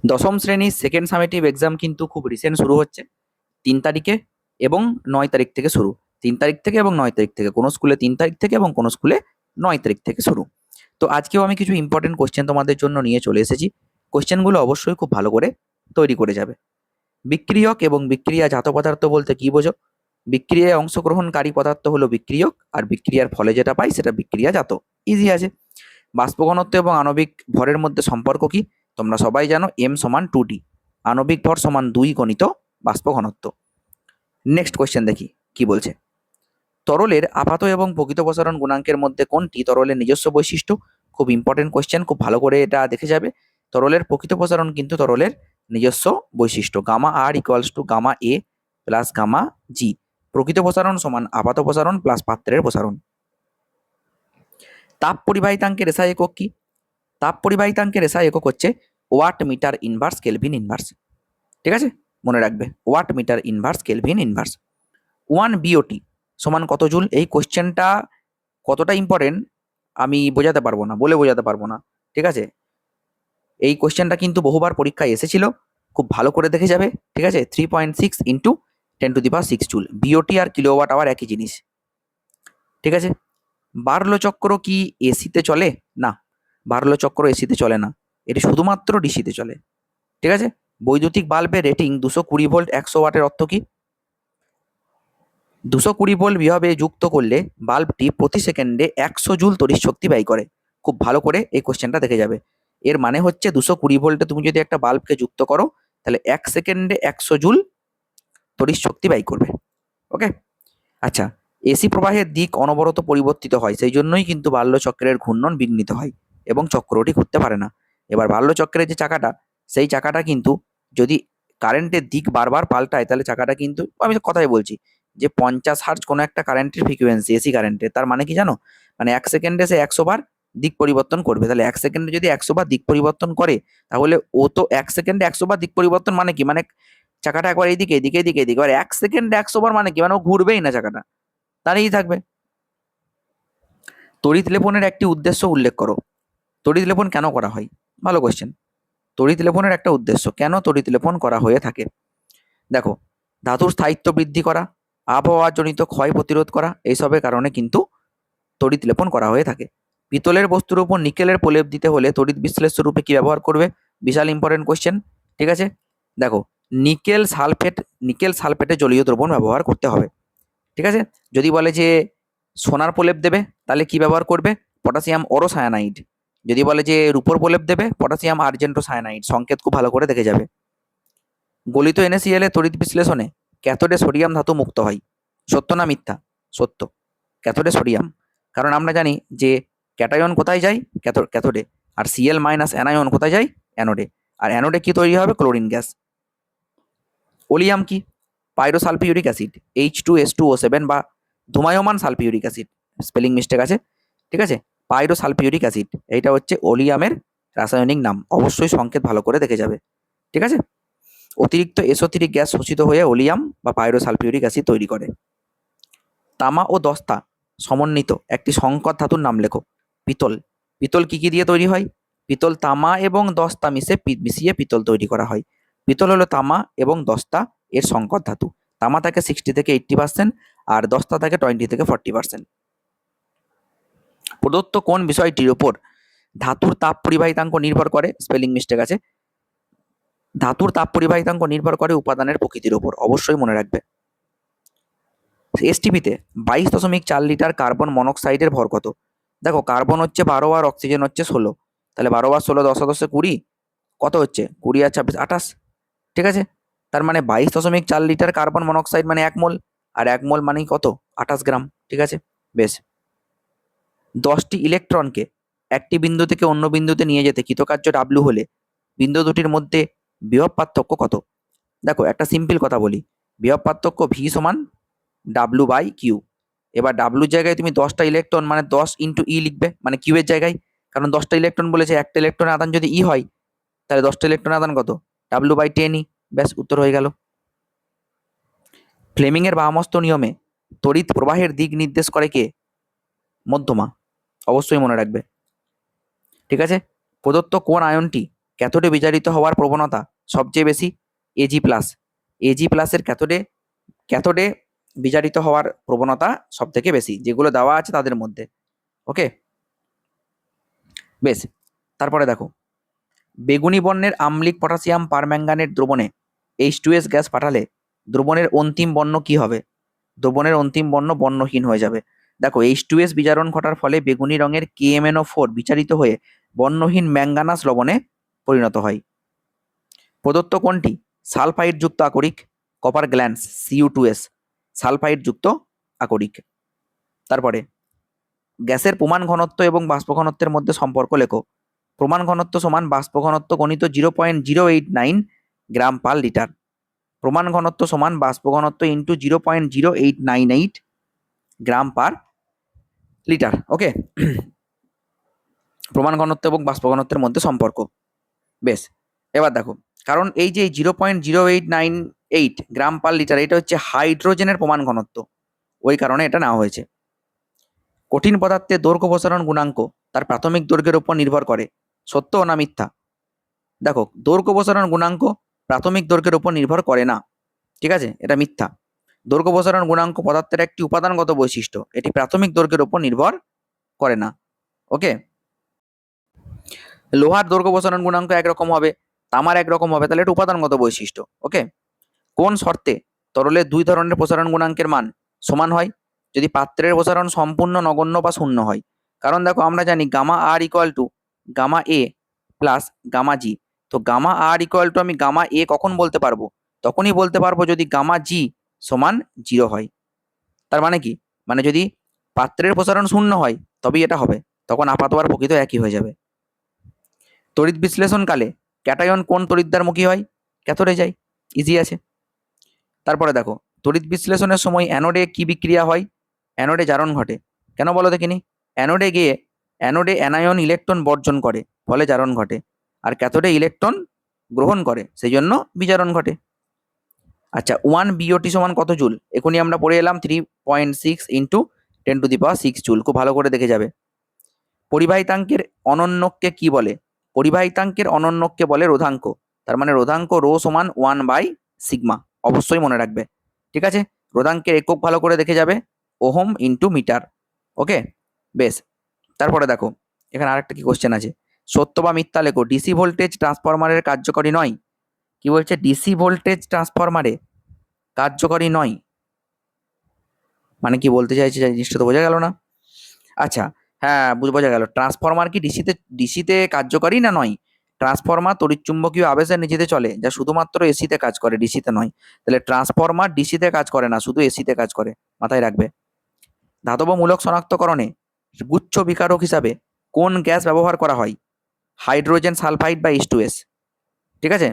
দশম শ্রেণীর second summative exam কিন্তু খুব রিসেন্ট শুরু হচ্ছে 3 তারিখে এবং 9 তারিখ থেকে শুরু। 3 তারিখ থেকে এবং 9 তারিখ থেকে, কোনো স্কুলে 3 তারিখ থেকে এবং কোনো স্কুলে 9 তারিখ থেকে শুরু। তো আজকেও আমি কিছু ইম্পর্টেন্ট কোশ্চেন তোমাদের জন্য নিয়ে চলে এসেছি। কোশ্চেনগুলো অবশ্যই খুব ভালো করে তৈরি করে যাবে। বিক্রিয়ক এবং বিক্রিয়াজাত পদার্থ বলতে কি বোঝো? বিক্রিয়ায় অংশগ্রহণকারী পদার্থ হলো বিক্রিয়ক, আর বিক্রিয়ার ফলে যেটা পাই সেটা বিক্রিয়াজাত। ইজি আছে। বাষ্প ঘনত্ব এবং আণবিক ভরের মধ্যে সম্পর্ক কি? তোমরা সবাই জানো m = 2d, আণবিক ভর সমান 2 গণিত বাষ্প ঘনত্ব। নেক্সট কোয়েশ্চেন দেখি কি বলছে। তরলের আপাত এবং প্রকৃত প্রসারণ গুণাঙ্কের মধ্যে কোনটি তরলের নিজস্ব বৈশিষ্ট্য? খুব ইম্পর্টেন্ট কোয়েশ্চেন, খুব ভালো করে এটা দেখে যাবে। তরলের প্রকৃত প্রসারণ কিন্তু তরলের নিজস্ব বৈশিষ্ট্য, gamma r equals to gamma a plus gamma g. প্রকৃত প্রসারণ সমান আপাত প্রসারণ প্লাস পাত্রের প্রসারণ। তাপ পরিবাহিতাঙ্কের এসআই একক কি? তাপ পরিবাহিতাঙ্কের এসআই একক হচ্ছে watt meter inverse kelvin inverse. ঠিক আছে, মনে রাখবে, watt meter inverse kelvin inverse. 1 BOT সমান কত জুল? এই কোশ্চেনটা কতটা ইম্পর্টেন্ট আমি বোঝাতে পারবো না, বলে বোঝাতে পারবো না। ঠিক আছে, এই কোশ্চেনটা কিন্তু বহুবার পরীক্ষায় এসেছিল, খুব ভালো করে দেখে যাবে। ঠিক আছে, 3.6 ইন্টু 10⁶ জুল। বিওটি আর কিলোওয়াট আওয়ার একই জিনিস। ঠিক আছে, বার্লো চক্র কি এসিতে চলে? না, বার্লো চক্র এসিতে চলে না, এটি শুধুমাত্র ডিসিতে চলে। ঠিক আছে, বৈদ্যুতিক বাল্বের রেটিং 220 ভোল্ট 100 ওয়াটের অর্থ কি? 220 ভোল্ট বিভবে যুক্ত করলে বাল্বটি প্রতি সেকেন্ডে 100 জুল তড়িৎ শক্তি ব্যয় করে। খুব ভালো করে এই কোশ্চেনটা দেখে যাবে। এর মানে হচ্ছে 220 ভোল্টে তুমি যদি একটা বাল্বকে যুক্ত করো তাহলে 1 সেকেন্ডে 100 জুল তড়িৎ শক্তি ব্যয় করবে। ওকে, আচ্ছা, এসি প্রবাহের দিক অনবরত পরিবর্তিত হয়, সেই জন্যই কিন্তু বাল্য চক্রের ঘূর্ণন বিঘ্নিত হয় এবং চক্রটি ঘুরতে পারে না। এবার বাল্য চক্রের যে চাকাটা, সেই চাকাটা কিন্তু যদি কারেন্টের দিক বারবার পাল্টায় তাহলে চাকাটা কিন্তু, আমি কথাই বলছি যে 50 হার্জ কোনো একটা কারেন্টের ফ্রিকোয়েন্সি এসি কারেন্টের, তার মানে কি জানো? মানে 1 সেকেন্ডে সে 100 বার দিক পরিবর্তন করবে। তাহলে 1 সেকেন্ডে যদি 100 বার দিক পরিবর্তন করে তাহলে ও তো 1 সেকেন্ডে 100 বার দিক পরিবর্তন মানে কি? মানে চাকাটা একবার এইদিকে এদিকে এদিকে এদিকে, এবার 1 সেকেন্ডে 100 বার মানে কি? মানে ও ঘুরবেই না, চাকাটা দাঁড়িয়েই থাকবে। তড়িৎ লেপনের একটি উদ্দেশ্য উল্লেখ করো। তড়িৎ লেপন কেন করা হয়? ভালো কোশ্চেন। তড়িৎ লেপনের একটা উদ্দেশ্য, কেন তড়িৎ লেপন করা হয়ে থাকে? দেখো, ধাতুর স্থায়িত্ব বৃদ্ধি করা, আবহাওয়াজনিত ক্ষয় প্রতিরোধ করা, এইসবের কারণে কিন্তু তড়িৎ লেপন করা হয়ে থাকে। পিতলের বস্তুর উপর নিকেলের প্রলেপ দিতে হলে তড়িৎ বিশ্লেষ্য রূপে কি ব্যবহার করবে? বিশাল ইম্পর্টেন্ট কোশ্চেন। ঠিক আছে, দেখো, নিকেল সালফেটে জলীয় দ্রবণ ব্যবহার করতে হবে। ঠিক আছে, যদি বলে যে সোনার প্রলেপ দেবে তাহলে কি ব্যবহার করবে? পটাশিয়াম অরোসায়ানাইড। যদি বলে যে রূপোর প্রলেপ দেবে, পটাশিয়াম আর্জেন্টোসায়ানাইড। সংকেত খুব ভালো করে দেখে যাবে। গলিত NaCl এর তড়িৎ বিশ্লেষণে ক্যাথোডে সোডিয়াম ধাতু মুক্ত হয়। সত্য না মিথ্যা? সত্য, ক্যাথোডে সোডিয়াম। কারণ আমরা জানি যে ক্যাটায়ন কোথায় যায়? ক্যাথোডে। আর Cl- অ্যানায়ন কোথায় যায়? অ্যানোডে। আর অ্যানোডে কি তৈরি হবে? Chlorine gas. ওলিয়াম কি? পাইরোসালফিউরিক অ্যাসিড, H2S2O7 বা ধূমায়মান সালফিউরিক অ্যাসিড। স্পেলিং মিস্টেক আছে। ঠিক আছে, পাইরোসালফিউরিক অ্যাসিড, এইটা হচ্ছে ওলিয়ামের রাসায়নিক নাম। অবশ্যই সংকেত ভালো করে দেখে যাবে। ঠিক আছে, অতিরিক্ত এসোথেরিক গ্যাস শোষিত হয়ে ওলিয়াম বা পাইরোসালফিউরিক অ্যাসিড তৈরি করে। তামা ও দস্তা সমন্বিত একটি সংকর ধাতুর নাম লেখো। পিতল। পিতল কি কি দিয়ে তৈরি হয়? পিতল তামা এবং দস্তা মিশিয়ে পিতল তৈরি করা হয়। পিতল হলো তামা এবং দস্তা এর সংকর ধাতু। তামা থাকে 60 থেকে 80%, আর দস্তা থাকে 20 থেকে 40%। প্রদত্ত কোন বিষয়টির উপর ধাতুর তাপ পরিবাহিতাঙ্ক নির্ভর করে? স্পেলিং মিস্টেক আছে। ধাতুর তাপ পরিবাহিতাঙ্ক নির্ভর করে উপাদানের প্রকৃতির উপর। অবশ্যই মনে রাখবে। এসটিপিতে 22.4 লিটার কার্বন মনোক্সাইডের ভর কত? দেখো, কার্বন হচ্ছে 12 আর অক্সিজেন হচ্ছে 16। তাহলে 12 আর 16, 10 আর 10 20, কত হচ্ছে? 20 আর 26 28। ঠিক আছে, তার মানে 22.4 লিটার কার্বন মনোক্সাইড মানে 1 মোল, আর 1 মোল মানে কত? 28 গ্রাম। ঠিক আছে, বেশ। 10টি ইলেকট্রনকে একটি বিন্দু থেকে অন্য বিন্দুতে নিয়ে যেতে কৃতকার্য ডাব্লু হলে বিন্দু দুটির মধ্যে বিভব পার্থক্য কত? দেখো, একটা সিম্পল কথা বলি, বিভব পার্থক্য ভি সমান W/Q। এবার ডাব্লুর জায়গায় তুমি 10টা ইলেকট্রন মানে 10 ইন্টু ই লিখবে, মানে কিউ এর জায়গায়। কারণ 10টা ইলেকট্রন বলেছে, একটা ইলেকট্রনের আদান যদি ই হয় তাহলে 10টা ইলেকট্রনের আদান কত? W/10E। ব্যাস, উত্তর হয়ে গেল। ফ্লেমিং এর বাহামস্ত নিয়মে তড়িৎ প্রবাহের দিক নির্দেশ করে কে? মধ্যমা। অবশ্যই মনে রাখবে। ঠিক আছে, প্রদত্ত কোন আয়নটি ক্যাথোডে বিজারিত হওয়ার প্রবণতা সবচেয়ে বেশি এজি প্লাস। এজি প্লাসের ক্যাথোডে ক্যাথোডে বিজারিত হওয়ার প্রবণতা সব থেকে বেশি, যেগুলো দেওয়া আছে তাদের মধ্যে। ওকে, বেশ। তারপরে দেখো, বেগুনি বর্ণের আম্লিক পটাশিয়াম পারম্যাঙ্গানেট দ্রবণে H2S গ্যাস পাঠালে দ্রবণের অন্তিম বর্ণ কি হবে? দ্রবণের অন্তিম বর্ণ বর্ণহীন হয়ে যাবে। দেখো, H2S বিজারণ ঘটার ফলে বেগুনি রঙের KMnO4 বিচারিত হয়ে বর্ণহীন ম্যাঙ্গানাস লবণে পরিণত হয়। প্রদত্ত কোনটি সালফাইড যুক্ত আকরিক? কপার গ্ল্যান্স Cu2S সালফাইড যুক্ত আকরিক। তারপরে গ্যাসের প্রমাণ ঘনত্ব এবং বাষ্প ঘনত্বের মধ্যে সম্পর্ক লেখো। প্রমাণ ঘনত্ব সমান বাষ্প ঘনত্ব গণিত 0.089 গ্রাম পার লিটার। প্রমাণ ঘনত্ব সমান বাষ্প ঘনত্ব ইন্টু 0.0898 গ্রাম পার লিটার। ওকে, প্রমাণ ঘনত্ব এবং বাষ্প ঘনত্বের মধ্যে সম্পর্ক। বেশ, এবার দেখো, কারণ এই যে 0.0898 গ্রাম পার লিটার, এটা হচ্ছে হাইড্রোজেনের প্রমাণ ঘনত্ব, ওই কারণে এটা নেওয়া হয়েছে। কঠিন পদার্থের দৈর্ঘ্য প্রসারণ গুণাঙ্ক তার প্রাথমিক দৈর্ঘ্যের উপর নির্ভর করে, সত্য না মিথ্যা? দেখো, দৈর্ঘ্য প্রসারণ গুণাঙ্ক প্রাথমিক দৈর্ঘ্যের উপর নির্ভর করে না, ঠিক আছে, এটা মিথ্যা। দৈর্ঘ্য প্রসারণ গুণাঙ্ক পদার্থের একটি উপাদানগত বৈশিষ্ট্য, এটি প্রাথমিক দৈর্ঘ্যের উপর নির্ভর করে না। ওকে, লোহার দৈর্ঘ্য প্রসারণ গুণাঙ্ক একরকম হবে, তামার একরকম হবে, তাহলে এটা উপাদানগত বৈশিষ্ট্য। ওকে, কোন শর্তে তরলের দুই ধরনের প্রসারণ গুণাঙ্কের মান সমান হয়? যদি পাত্রের প্রসারণ সম্পূর্ণ নগণ্য বা শূন্য হয়। কারণ দেখো, আমরা জানি gamma r equal to gamma a plus gamma g. তো গামা আর ইকুয়াল টু আমি গামা এ কখন বলতে পারবো? তখনই বলতে পারবো যদি গামা জি সমান 0 হয়। তার মানে কি, মানে যদি পাত্রের প্রসারণ শূন্য হয় তবেই এটা হবে, তখন আপাত আর প্রকৃত একই হয়ে যাবে। তড়িৎ বিশ্লেষণকালে ক্যাটায়ন কোন তড়িৎদ্বারমুখী হয়? ক্যাথোডে যায়, ইজি আছে। তারপরে দেখো, তড়িৎ বিশ্লেষণের সময় অ্যানোডে কি বিক্রিয়া হয়? অ্যানোডে জারণ ঘটে। কেন বলো দেখিনি? অ্যানোডে অ্যানায়ন ইলেকট্রন বর্জন করে, ফলে জারণ ঘটে। আর ক্যাথোডে ইলেকট্রন গ্রহণ করে, সেই জন্য বিজারণ ঘটে। আচ্ছা, 1 BOT সমান কত জুল? এখনই আমরা পড়ে এলাম 3.6 ইন্টু 10⁶ জুল, খুব ভালো করে দেখে যাবে। পরিবাহিতাঙ্কের অনন্যককে কি বলে? পরিবাহিতাঙ্কের অনন্যককে বলে রোধাঙ্ক। তার মানে রোধাঙ্ক রো সমান 1/σ, অবশ্যই মনে রাখবে। ঠিক আছে, রোধাঙ্কের একক ভালো করে দেখে যাবে, ওহম ইন্টু মিটার। ওকে, বেশ। তারপরে দেখো, এখানে আরেকটা কি কোশ্চেন আছে, সত্য বা মিথ্যা লেখো। ডিসি ভোল্টেজ ট্রান্সফরমারের কার্যকরী নয়। কি বলছে? ডিসি ভোল্টেজ ট্রান্সফরমারে কার্যকরী নয়, মানে কি বলতে চাইছে জিনিসটা তো বোঝা গেল না? আচ্ছা, হ্যাঁ, বোঝা গেল। ট্রান্সফরমার কি ডিসিতে কার্যকরী না নয়? ট্রান্সফরমার তড়িৎচুম্বকীয় আবেশের নিচেতে চলে, যা শুধুমাত্র এসিতে কাজ করে, ডিসিতে নয়। তাহলে ট্রান্সফরমার ডিসিতে কাজ করে না, শুধু এসিতে কাজ করে, মাথায় রাখবে। ধাতব মূলক শনাক্তকরণে গুচ্ছ বিকারক হিসাবে কোন গ্যাস ব্যবহার করা হয়? হাইড্রোজেন সালফাইড বা H2S, ঠিক আছে।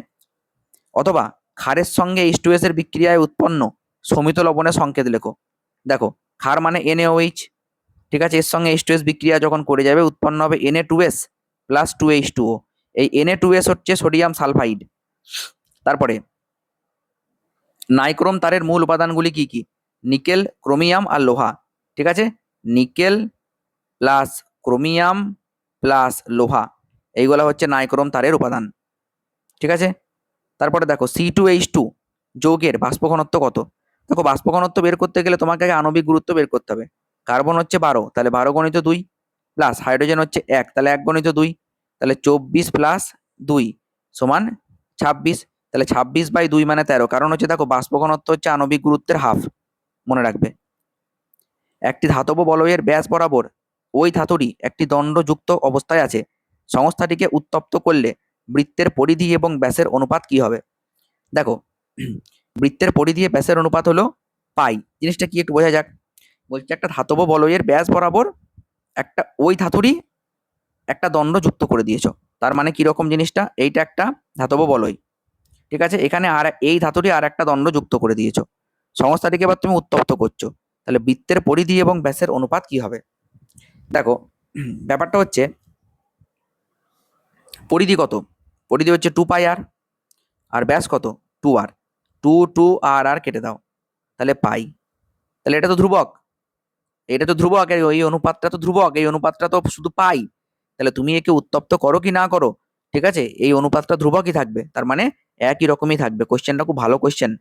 অথবা ক্ষারের সঙ্গে H2S এর বিক্রিয়ায় উৎপন্ন সমিত লবণের সংকেত লেখো। দেখো, ক্ষার মানে NaOH, ঠিক আছে, এর সঙ্গে H2S বিক্রিয়া যখন করে যাবে উৎপন্ন হবে Na2S প্লাস 2H2O। এই Na2S হচ্ছে সোডিয়াম সালফাইড। তারপরে নাইক্রোম তারের মূল উপাদানগুলি কি কি? নিকেল, ক্রোমিয়াম আর লোহা, ঠিক আছে। নিকেল প্লাস ক্রোমিয়াম প্লাস লোহা, এইগুলো হচ্ছে নাইক্রোম তারের উপাদান, ঠিক আছে। তারপরে দেখো, C2H2 যৌগের বাষ্প ঘনত্ব কত? দেখো, বাষ্প ঘনত্ব বের করতে গেলে তোমাকে আগে আণবিক গুরুত্ব বের করতে হবে। কার্বন হচ্ছে 12, তাহলে 12 গণিত 2 প্লাস হাইড্রোজেন হচ্ছে 1, তাহলে 1 গণিত 2, তাহলে 24 প্লাস 2 সমান 26, তাহলে 26/2 মানে 13। কারণ হচ্ছে দেখো, বাষ্প ঘনত্ব হচ্ছে আণবিক গুরুত্বের হাফ, মনে রাখবে। একটি ধাতব বলয়ের ব্যাস বরাবর ওই ধাতুটি একটি দণ্ডযুক্ত অবস্থায় আছে, সংস্থাটিকে উত্তপ্ত করলে বৃত্তের পরিধি এবং ব্যাসের অনুপাত কি হবে? দেখো, বৃত্তের পরিধি ব্যাসের অনুপাত হলো পাই। জিনিসটা কি একটু বোঝা যাক। বলছে একটা ধাতব বলয়ের ব্যাস বরাবর একটা ওই ধাতুরই একটা দণ্ড যুক্ত করে দিয়েছো, তার মানে কিরকম জিনিসটা? এইটা একটা ধাতব বলয়, ঠিক আছে, এখানে আর এই ধাতুটি আর একটা দণ্ড যুক্ত করে দিয়েছো, সংস্থাটিকে এবার তুমি উত্তপ্ত করছো, তাহলে বৃত্তের পরিধি এবং ব্যাসের অনুপাত কি হবে? দেখো, ব্যাপারটা হচ্ছে পরিধি কত? পরিধি হচ্ছে 2πr, আর ব্যাস কত? 2r। 2 আর কেটে দাও, তাহলে পাই। তাহলে এটা তো ধ্রুবক, এটা তো ধ্রুবক, এই অনুপাতটা তো ধ্রুবক, এই অনুপাতটা তো শুধু পাই। তাহলে তুমি একে উত্তপ্ত করো কি না করো, ঠিক আছে, এই অনুপাতটা ধ্রুবকই থাকবে, তার মানে একই রকমই থাকবে। কোশ্চেনটা খুব ভালো কোশ্চেন,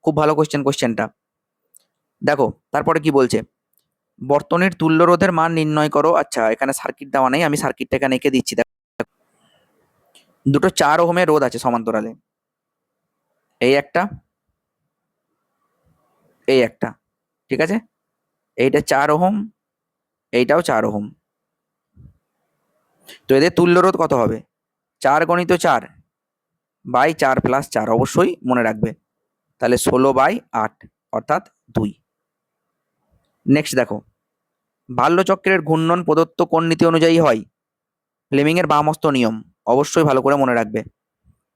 খুব ভালো কোশ্চেন কোশ্চেনটা। দেখো তারপরে কি বলছে, বর্তনীর তুল্য রোধের মান নির্ণয় করো। আচ্ছা, এখানে সার্কিট দেওয়া নেই, আমি সার্কিটটা এখানে এঁকে দিচ্ছি। দেখো দুটো 4 ওহমের রোধ আছে সমান্তরালে, এই একটা, এই একটা, ঠিক আছে, এইটা 4 ওহম, এইটাও 4 ওহম। তো এদের তুল্য রোধ কত হবে? 4 × 4 বাই 4 + 4, অবশ্যই মনে রাখবে। তাহলে 16/8 অর্থাৎ 2। নেক্সট দেখো, বাল্যচক্রের ঘূর্ণন প্রদত্ত কোন নীতি অনুযায়ী হয়? ফ্লেমিংয়ের বামহস্ত নিয়ম, অবশ্যই ভালো করে মনে রাখবে।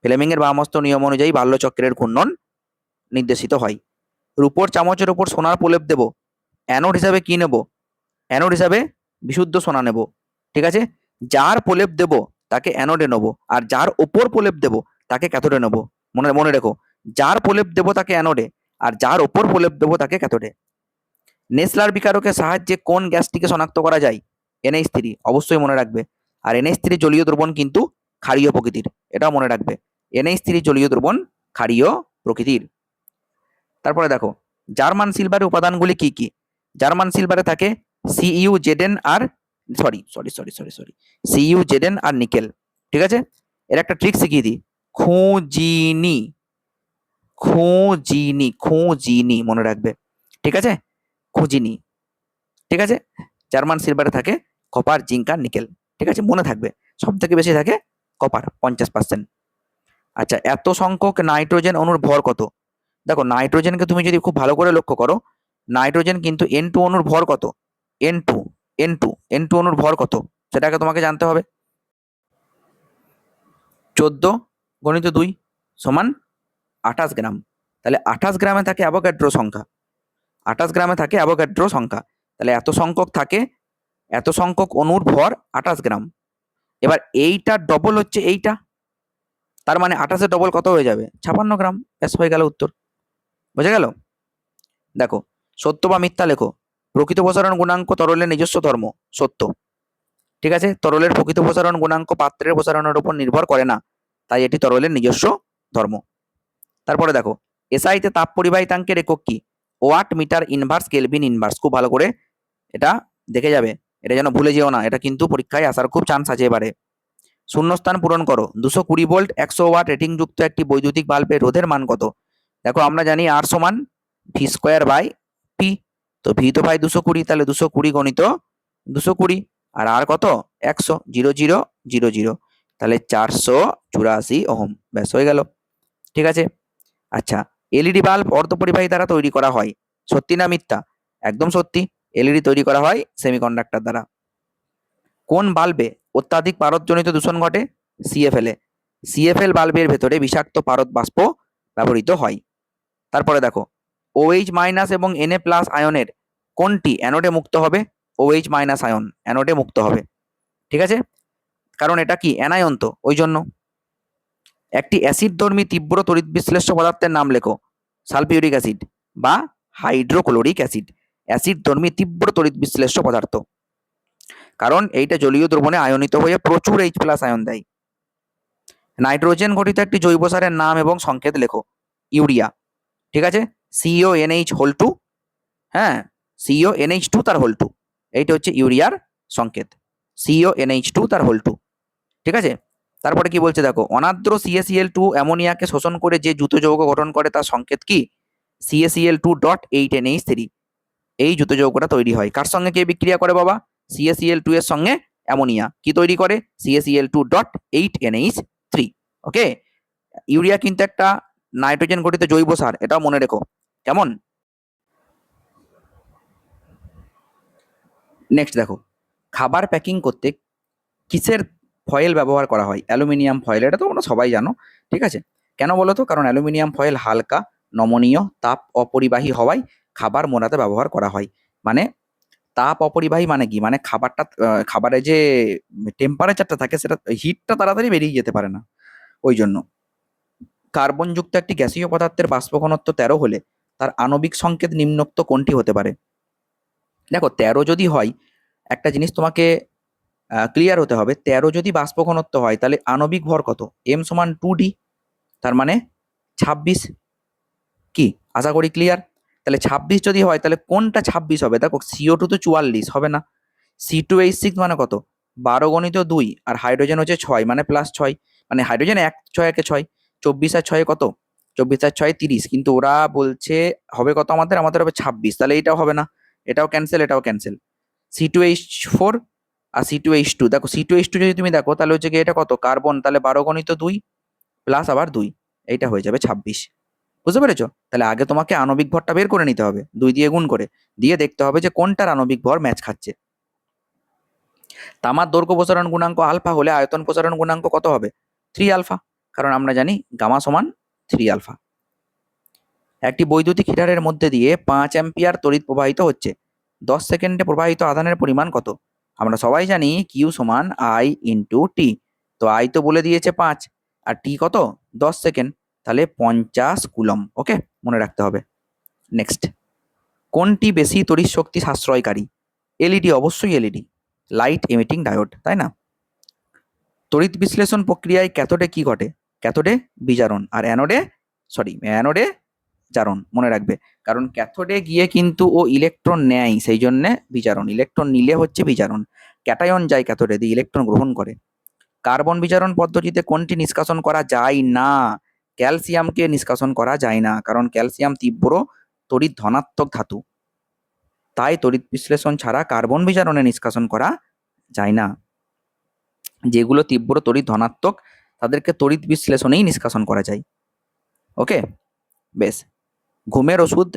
ফ্লেমিংয়ের বামহস্ত নিয়ম অনুযায়ী বাল্যচক্রের ঘূর্ণন নির্দেশিত হয়। রূপোর চামচের উপর সোনার প্রলেপ দেব, অ্যানোড হিসাবে কি নেব? অ্যানোড হিসাবে বিশুদ্ধ সোনা নেব, ঠিক আছে। যার প্রলেপ দেব তাকে অ্যানোডে নেব, আর যার ওপর প্রলেপ দেব তাকে ক্যাথোডে নেব। মনে মনে রেখো, যার প্রলেপ দেব তাকে অ্যানোডে, আর যার ওপর প্রলেপ দেব তাকে ক্যাথোডে। নেসলার বিকারকের সাহায্যে কোন গ্যাসটিকে শনাক্ত করা যায়? NH3, অবশ্যই মনে রাখবে। আর NH3 জলীয় দ্রবণ কিন্তু ক্ষারীয় প্রকৃতির, এটাও মনে রাখবে। NH3 জলীয় দ্রবণ ক্ষারীয় প্রকৃতির। তারপরে দেখো, জার্মান সিলভারের উপাদানগুলি কি কি? জার্মান সিলভারে থাকে CuZn আর CuZn আর নিকেল, ঠিক আছে। এর একটা ট্রিক শিখিয়ে দিই, খুঁজিনি, খুঁজিনি, খুঁজিনি মনে রাখবে, ঠিক আছে, খুঁজিনি, ঠিক আছে। জার্মান সিলভারে থাকে কপার, জিঙ্ক আর নিকেল, ঠিক আছে, মনে থাকবে। সব থেকে বেশি থাকে কপার, 50%। আচ্ছা, এত সংখ্যক নাইট্রোজেন অণুর ভর কত? দেখো নাইট্রোজেনকে তুমি যদি খুব ভালো করে লক্ষ্য করো, নাইট্রোজেন কিন্তু N2 অণুর ভর কত? N2, N2 অণুর ভর কত সেটাকে তোমাকে জানতে হবে। 14 × 2 সমান 28 গ্রাম। তাহলে 28 গ্রামে থাকে অ্যাভোগাড্রো সংখ্যা, 28 গ্রামে থাকে অ্যাভোগাড্রো সংখ্যা। তাহলে এত সংখ্যক থাকে, এত সংখ্যক অণুর ভর 28 গ্রাম। এবার এইটা ডবল হচ্ছে এইটা, তার মানে 28-এর ডবল কত হয়ে যাবে? 56 গ্রাম। ব্যাস, হয়ে গেল উত্তর। বুঝে গেল? দেখো, সত্য বা মিথ্যা লেখো। প্রকৃত প্রসারণ গুণাঙ্ক তরলের নিজস্ব ধর্ম, সত্য, ঠিক আছে। তরলের প্রকৃত প্রসারণ গুণাঙ্ক পাত্রের প্রসারণের উপর নির্ভর করে না, তাই এটি তরলের নিজস্ব ধর্ম। তারপরে দেখো, এসআইতে তাপ পরিবাহিতাঙ্কের একক কি? Watt meter inverse kelvin inverse. খুব ভালো করে এটা দেখে যাবে, এটা যেন ভুলে যেও না, এটা কিন্তু পরীক্ষায় আসার খুব চান্স আছে এবারে। শূন্যস্থান পূরণ করো। 220 ভোল্ট 100 ওয়াট রেটিং যুক্ত একটি বৈদ্যুতিক বাল্বের রোধের মান কত? দেখো আমরা জানি R সমান V²/P, তো ভি তো ভাই 220, তাহলে 220 গণিত 220, আর আর কত? 100, 0000, তাহলে 484 ওহম। ব্যাস, হয়ে গেল, ঠিক আছে। আচ্ছা, এলইডি বাল্ব অর্ধপরিবাহী দ্বারা তৈরি করা হয়, সত্যি না মিথ্যা? একদম সত্যি, এলইডি তৈরি করা হয় সেমিকন্ডাক্টর দ্বারা। কোন বাল্বে অত্যাধিক পারদজনিত দূষণ ঘটে? CFL এ। CFL বাল্বের ভেতরে বিষাক্ত পারদ বাষ্প ব্যবহৃত হয়। তারপরে দেখো, OH- এবং Na+ আয়নের কোনটি অ্যানোডে মুক্ত হবে? OH- আয়ন অ্যানোডে মুক্ত হবে, ঠিক আছে, কারণ এটা কি অ্যানায়ন, তো ওই জন্য। একটি অ্যাসিডধর্মী তীব্র তড়িৎ বিশ্লেষ্য পদার্থের নাম লেখো। সালফিউরিক অ্যাসিড বা হাইড্রোক্লোরিক অ্যাসিড, অ্যাসিডধর্মী তীব্র তড়িৎ বিশ্লেষ্য পদার্থ, কারণ এইটা জলীয় দ্রবণে আয়নিত হয়ে প্রচুর H+ আয়ন দেয়। নাইট্রোজেন ঘটিত একটি জৈব সারের নাম এবং সংকেত লেখো। ইউরিয়া, ঠিক আছে, CONH2, হ্যাঁ, CONH2 তার হোল 2, এইটা হচ্ছে ইউরিয়ার সংকেত, CONH2 তার হোল 2, ঠিক আছে। তারপরে কি বলছে দেখো, অনার্দ্র CaCl2 অ্যামোনিয়াকে শোষণ করে যে দ্রুত যৌগ গঠন করে তার সংকেত কি? CaCl2.8NH3, এই দ্রুত যৌগটা তৈরি হয় কার সঙ্গে কে বিক্রিয়া করে বাবা? CaCl2 এর সঙ্গে অ্যামোনিয়া কি তৈরি করে? CaCl2.8NH3। ওকে, ইউরিয়া কিন্তু একটা নাইট্রোজেন ঘটিত জৈব সার, এটাও মনে রেখো, কেমন? নেক্সট দেখো, খাবার প্যাকিং করতে কিসের ফয়েল ব্যবহার করা হয়? অ্যালুমিনিয়াম ফয়েল, এটা তো তোমরা সবাই জানো, ঠিক আছে। কেন বলো তো? কারণ অ্যালুমিনিয়াম ফয়েল হালকা, নমনীয়, তাপ অপরিবাহী হওয়ায় খাবার মোড়াতে ব্যবহার করা হয়। মানে তাপ অপরিবাহী মানে কি? মানে খাবারটা খাবারের যে টেম্পারেচারটা থাকে সেটা, হিটটা তাড়াতাড়ি বেরিয়ে যেতে পারে না, ওই জন্য। কার্বনযুক্ত একটি গ্যাসীয় পদার্থের বাষ্প ঘনত্ব 13 হলে তার আণবিক সংকেত নিম্নোক্ত কোনটি হতে পারে? দেখো 13 যদি হয়, একটা জিনিস তোমাকে ক্লিয়ার হতে হবে। 13 যদি বাষ্প ঘনত্ব হয় তাহলে আণবিক ভর কত? m সমান 2d, তার মানে 26। কি? আশা করি ক্লিয়ার। তাহলে 26 যদি হয় তাহলে কোনটা 26 হবে? দেখো CO2 তো 44 হবে না। C2H6 মানে কত? 12 গণিত 2, আর হাইড্রোজেন হচ্ছে 6 মানে +6, মানে হাইড্রোজেন 1, 6 একে 6, 24 আর 6 কত? 24 আর 6 30, কিন্তু ওরা বলছে হবে কত? আমাদের হবে 26, তাহলে এটাও হবে না, এটাও ক্যান্সেল, এটাও ক্যান্সেল। C2H4 আর C2H2, দেখো C2H2 যদি তুমি দেখো তাহলে হচ্ছে কি এটা কত? কার্বন, তাহলে 12 গণিত 2 প্লাস আবার 2, এইটা হয়ে যাবে 26। বুঝতে পেরেছো? তাহলে আগে তোমাকে আণবিক ভরটা বের করে নিতে হবে, 2 দিয়ে গুণ করে, দিয়ে দেখতে হবে যে কোনটার আণবিক ভর ম্যাচ খাচ্ছে। তামার দৈর্ঘ্য প্রসারণ গুণাঙ্ক আলফা হলে আয়তন প্রসারণ গুণাঙ্ক কত হবে? 3 আলফা, কারণ আমরা জানি গামা সমান 3 আলফা। একটি বৈদ্যুতিক হিটারের মধ্যে দিয়ে 5 অ্যাম্পিয়ার তড়িৎ প্রবাহিত হচ্ছে, 10 সেকেন্ডে প্রবাহিত আধানের পরিমাণ কত? আমরা সবাই জানি কিউ সমান আই ইন্টু টি। তো আই তো বলে দিয়েছে 5, আর টি কত? 10 সেকেন্ড, তাহলে 50 কুলম। ওকে, মনে রাখতে হবে। নেক্সট, কোনটি বেশি তড়িৎ শক্তি সাশ্রয়কারী? এলইডি, অবশ্যই এলইডি, লাইট এমিটিং ডায়োড, তাই না? তড়িৎ বিশ্লেষণ প্রক্রিয়ায় ক্যাথোডে কি ঘটে? ক্যাথোডে বিজারণ, আর অ্যানোডে জারণ, মনে রাখবে। কারণ ক্যাথোডে গিয়ে কিন্তু ও ইলেকট্রন নেয়, সেই জন্য বিজারণ। ইলেকট্রন নিলে হচ্ছে বিজারণ, ক্যাটায়ন যায় ক্যাথোডে দিয়ে, ইলেকট্রন গ্রহণ করে। কার্বন বিজারণ পদ্ধতিতে কোনটি নিষ্কাশন করা যায় না? ক্যালসিয়ামকে নিষ্কাশন করা যায় না, কারণ ক্যালসিয়াম তীব্র তড়িৎ ধনাত্মক ধাতু, তাই তড়িৎ বিশ্লেষণ ছাড়া কার্বন বিজারণে নিষ্কাশন করা যায় না। যেগুলো তীব্র তড়িৎ ধনাত্মক তাদেরকে তড়িৎ বিশ্লেষণেই নিষ্কাশন করা যায়। ওকে, বেশ। ঘুমের ওষুধ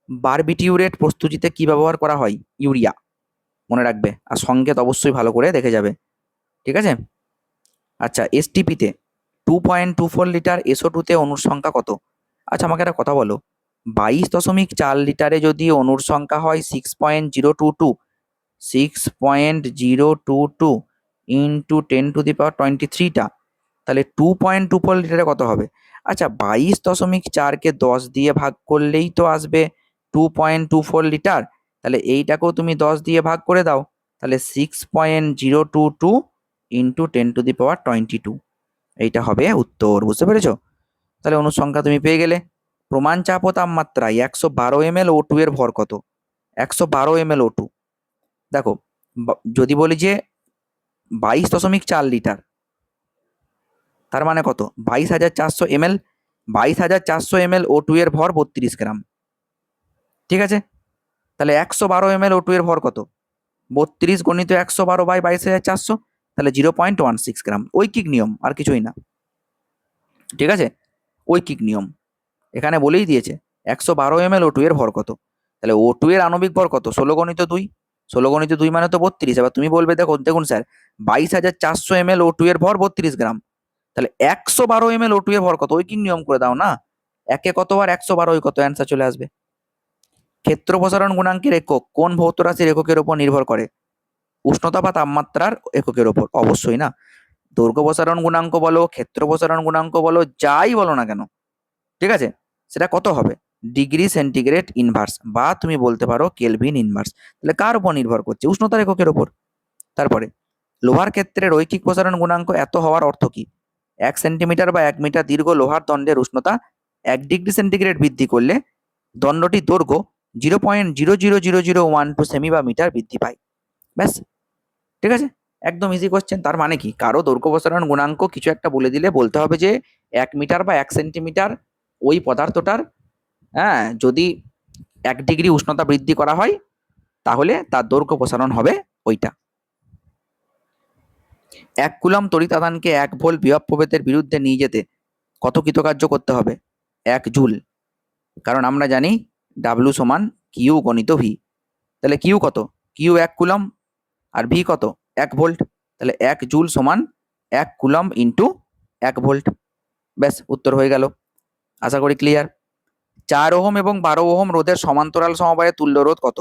বারবিটিউরেট প্রস্তুতিতে কি ব্যবহার করা হয়? ইউরিয়া, মনে রাখবে, আর সংকেত অবশ্যই ভালো করে দেখে যাবে, ঠিক আছে? আচ্ছা, এসটিপিতে 2.24 লিটার SO2 তে অণুর সংখ্যা কত? আচ্ছা, আমাকে একটা কথা বলো, 22.4 লিটারে যদি অণুর সংখ্যা হয় 6.022, 6.022 ইন্টু 10⁻23টা, তাহলে 2.24 লিটারে কত হবে? আচ্ছা, 22.4কে 10 দিয়ে ভাগ করলেই তো আসবে 2.24 লিটার, তাহলে এইটাকেও তুমি 10 দিয়ে ভাগ করে দাও, তাহলে 6.022 ইন্টু 10⁻22, এইটা হবে উত্তর। বুঝতে পেরেছো? তাহলে অনুসংখ্যা তুমি পেয়ে গেলে। প্রমাণ চাপ ও তাপমাত্রায় 112 ml O2 এর ভর কত? 112 ml O2, দেখো যদি বলি যে 22.4 লিটার, তার মানে কত? 22,400 ml, 22,400 ml O2 এর ভর 32 গ্রাম, ঠিক আছে? তাহলে 112 ml O2 এর ভর কত? 32 গণিত 112 বাই 22,400, তাহলে 0.16 গ্রাম। ঐকিক নিয়ম, আর কিছুই না, ঠিক আছে? ঐকিক নিয়ম, এখানে বলেই দিয়েছে 112 ml O2 এর ভর কত। তাহলে O2 এর আণবিক ভর কত? 16 গণিত 2, 16 গণিত 2 মানে তো 32। এবার তুমি বলবে দেখুন স্যার, 22,400 ml O2 এর ভর 32 গ্রাম, তাহলে 112 ml O2 এর ভর কত? ঐকিক নিয়ম করে দাও না, একে কত আর 112 কত, অ্যান্সার চলে আসবে। ক্ষেত্র প্রসারণ গুণাঙ্কের একক কোন ভৌত রাশির এককের উপর নির্ভর করে? উষ্ণতা বা তাপমাত্রার এককের উপর? অবশ্যই না। দৈর্ঘ্য প্রসারণ গুণাঙ্ক বলো, ক্ষেত্র প্রসারণ গুণাঙ্ক বলো, যাই বলো না কেন, ঠিক আছে, সেটা কত হবে? ডিগ্রি সেন্টিগ্রেড ইনভার্স, বা তুমি বলতে পারো কেলভিন ইনভার্স। তাহলে কার উপর নির্ভর করছে? উষ্ণতার এককের উপর। তারপরে লোহার ক্ষেত্রে রৈখিক প্রসারণ গুণাঙ্ক এত হওয়ার অর্থ কি? 1 সেন্টিমিটার বা 1 মিটার দীর্ঘ লোহার দণ্ডের উষ্ণতা 1 ডিগ্রি সেন্টিগ্রেড বৃদ্ধি করলে দণ্ডটির দৈর্ঘ্য 0.00012 সেমি বা মিটার বৃদ্ধি পায়। ব্যাস, ঠিক আছে, একদম ইজি কোশ্চেন। তার মানে কি? কারো দৈর্ঘ্য প্রসারণ গুণাঙ্ক কিছু একটা বলে দিলে বলতে হবে যে 1 মিটার বা 1 সেন্টিমিটার ওই পদার্থটার, হ্যাঁ, যদি 1 ডিগ্রি উষ্ণতা বৃদ্ধি করা হয় তাহলে তার দৈর্ঘ্য প্রসারণ হবে ওইটা। 1 কুলম তড়িৎ আধানকে 1 ভোল্ট বিভব প্রভেদের বিরুদ্ধে নিয়ে যেতে কত কৃতকার্য করতে হবে? 1 জুল, কারণ আমরা জানি ডাব্লিউ সমান কিউ গণিত ভি। তাহলে কিউ কত? কিউ 1 কুলম, আর ভি কত? 1 ভোল্ট, তাহলে 1 জুল সমান 1 কুলম ইন্টু 1 ভোল্ট। ব্যাস, উত্তর হয়ে গেল। আশা করি ক্লিয়ার। 4 ওহম এবং 12 ওহম রোধের সমান্তরাল সমবায়ে তুল্য রোধ কত?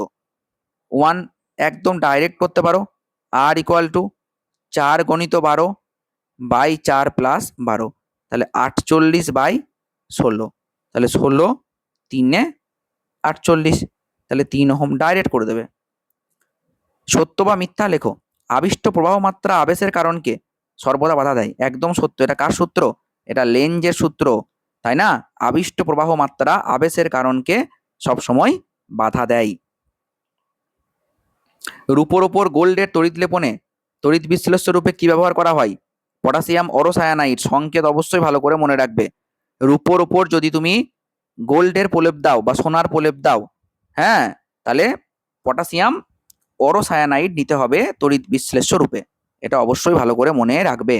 1, একদম ডাইরেক্ট করতে পারো, আর ইকুয়াল টু 4 গণিত 12 বাই 4 প্লাস 12, তাহলে 48 বাই 16, তাহলে 16 3 48, তাহলে 3 ওহম ডাইরেক্ট করে দেবে। সত্য বা মিথ্যা লেখো, আবিষ্ট প্রবাহ মাত্রা আবেশের কারণকে সর্বদা বাধা দেয়। একদম সত্য। এটা কার সূত্র? এটা লেঞ্জের সূত্র, তাই না? আবিষ্ট প্রবাহ মাত্রা আবেশের কারণকে সবসময় বাধা দেয়। রূপোর ওপর গোল্ডের তড়িৎ লেপনে তড়িৎ বিশ্লেষ্য রূপে কি ব্যবহার করা হয়? পটাশিয়াম অরোসায়ানাইড। সংকেত অবশ্যই ভালো করে মনে রাখবে। রূপোর ওপর যদি তুমি গোল্ডের প্রলেপ দাও বা সোনার প্রলেপ দাও, হ্যাঁ, তাহলে পটাশিয়াম অরোসায়ানাইড নিতে হবে তড়িৎ বিশ্লেষ্য রূপে। এটা অবশ্যই ভালো করে মনে রাখবে।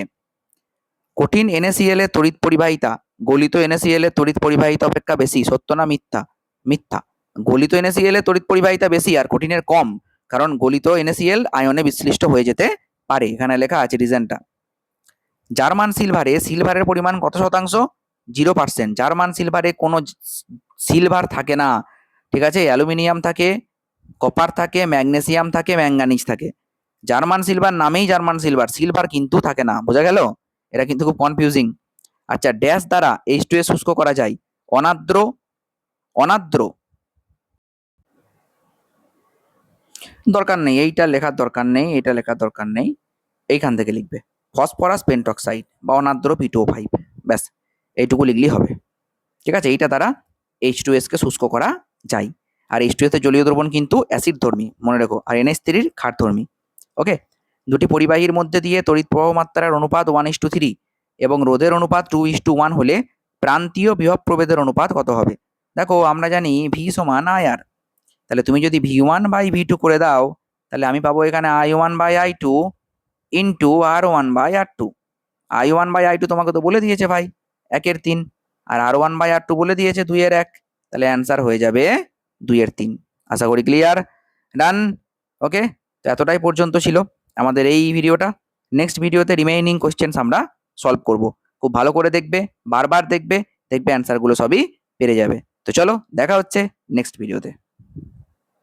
কঠিন NaCl এর তড়িৎ পরিবাহিতা গলিত NaCl এর তড়িৎ পরিবাহিতা অপেক্ষা বেশি। সত্য না মিথ্যা? মিথ্যা। গলিত NaCl এর তড়িৎ পরিবাহিতা বেশি আর কঠিনের কম, কারণ গলিত NaCl আয়নে বিশ্লিষ্ট হয়ে যেতে পারে। এখানে লেখা আছে রিজনটা। জার্মান সিলভারে সিলভারের পরিমাণ কত শতাংশ? 0%। জার্মান সিলভারে কোনো সিলভার থাকে না, ঠিক আছে? অ্যালুমিনিয়াম থাকে, কপার থাকে, ম্যাগনেসিয়াম থাকে, ম্যাঙ্গানিজ থাকে। জার্মান সিলভার নামেই জার্মান সিলভার, সিলভার কিন্তু থাকে না। বোঝা গেল? এটা কিন্তু খুব কনফিউজিং। আচ্ছা, ড্যাশ দ্বারা H2S শুষ্ক করা যায়? অনার্দ্র, অনার্দ্র। দরকার নেই, এইটা লেখার দরকার নেই, এটা লেখার দরকার নেই। এইখান থেকে লিখবে ফসফরাস পেন্টক্সাইড বা অনার্দ্র P2O5, ব্যাস এইটুকু লিখলেই হবে। ঠিক আছে? এইটা দ্বারা H2S কে শুষ্ক করা যায়। আর H2S এর জলীয় দ্রবণ কিন্তু অ্যাসিড ধর্মী, মনে রেখো। আর NH3 ক্ষার ধর্মী। ওকে। দুটি পরিবাহীর মধ্যে দিয়ে তড়িৎ প্রবাহ মাত্রার অনুপাত 1:3 এবং রোধের অনুপাত 2:1 হলে প্রান্তীয় বিভব প্রভেদের অনুপাত কত হবে? দেখো, আমরা জানি V সমান IR। তাহলে তুমি যদি V1/V2 করে দাও, তাহলে আমি পাবো এখানে I1/I2 ইন্টু R1/R2। I1/I2 তোমাকে তো বলে দিয়েছে ভাই 1/3, আর R1/R2 বলে দিয়েছে 2/1। তাহলে অ্যান্সার হয়ে যাবে 2/3। আশা করি ক্লিয়ার। ডান। ওকে, তো এতটাই পর্যন্ত ছিল আমাদের এই ভিডিওটা। নেক্সট ভিডিওতে রিমেইনিং কোশ্চেন্স আমরা সলভ করব। খুব ভালো করে দেখবে, বারবার দেখবে, দেখবে অ্যান্সারগুলো সবই পেরে যাবে। তো চলো, দেখা হচ্ছে নেক্সট ভিডিওতে।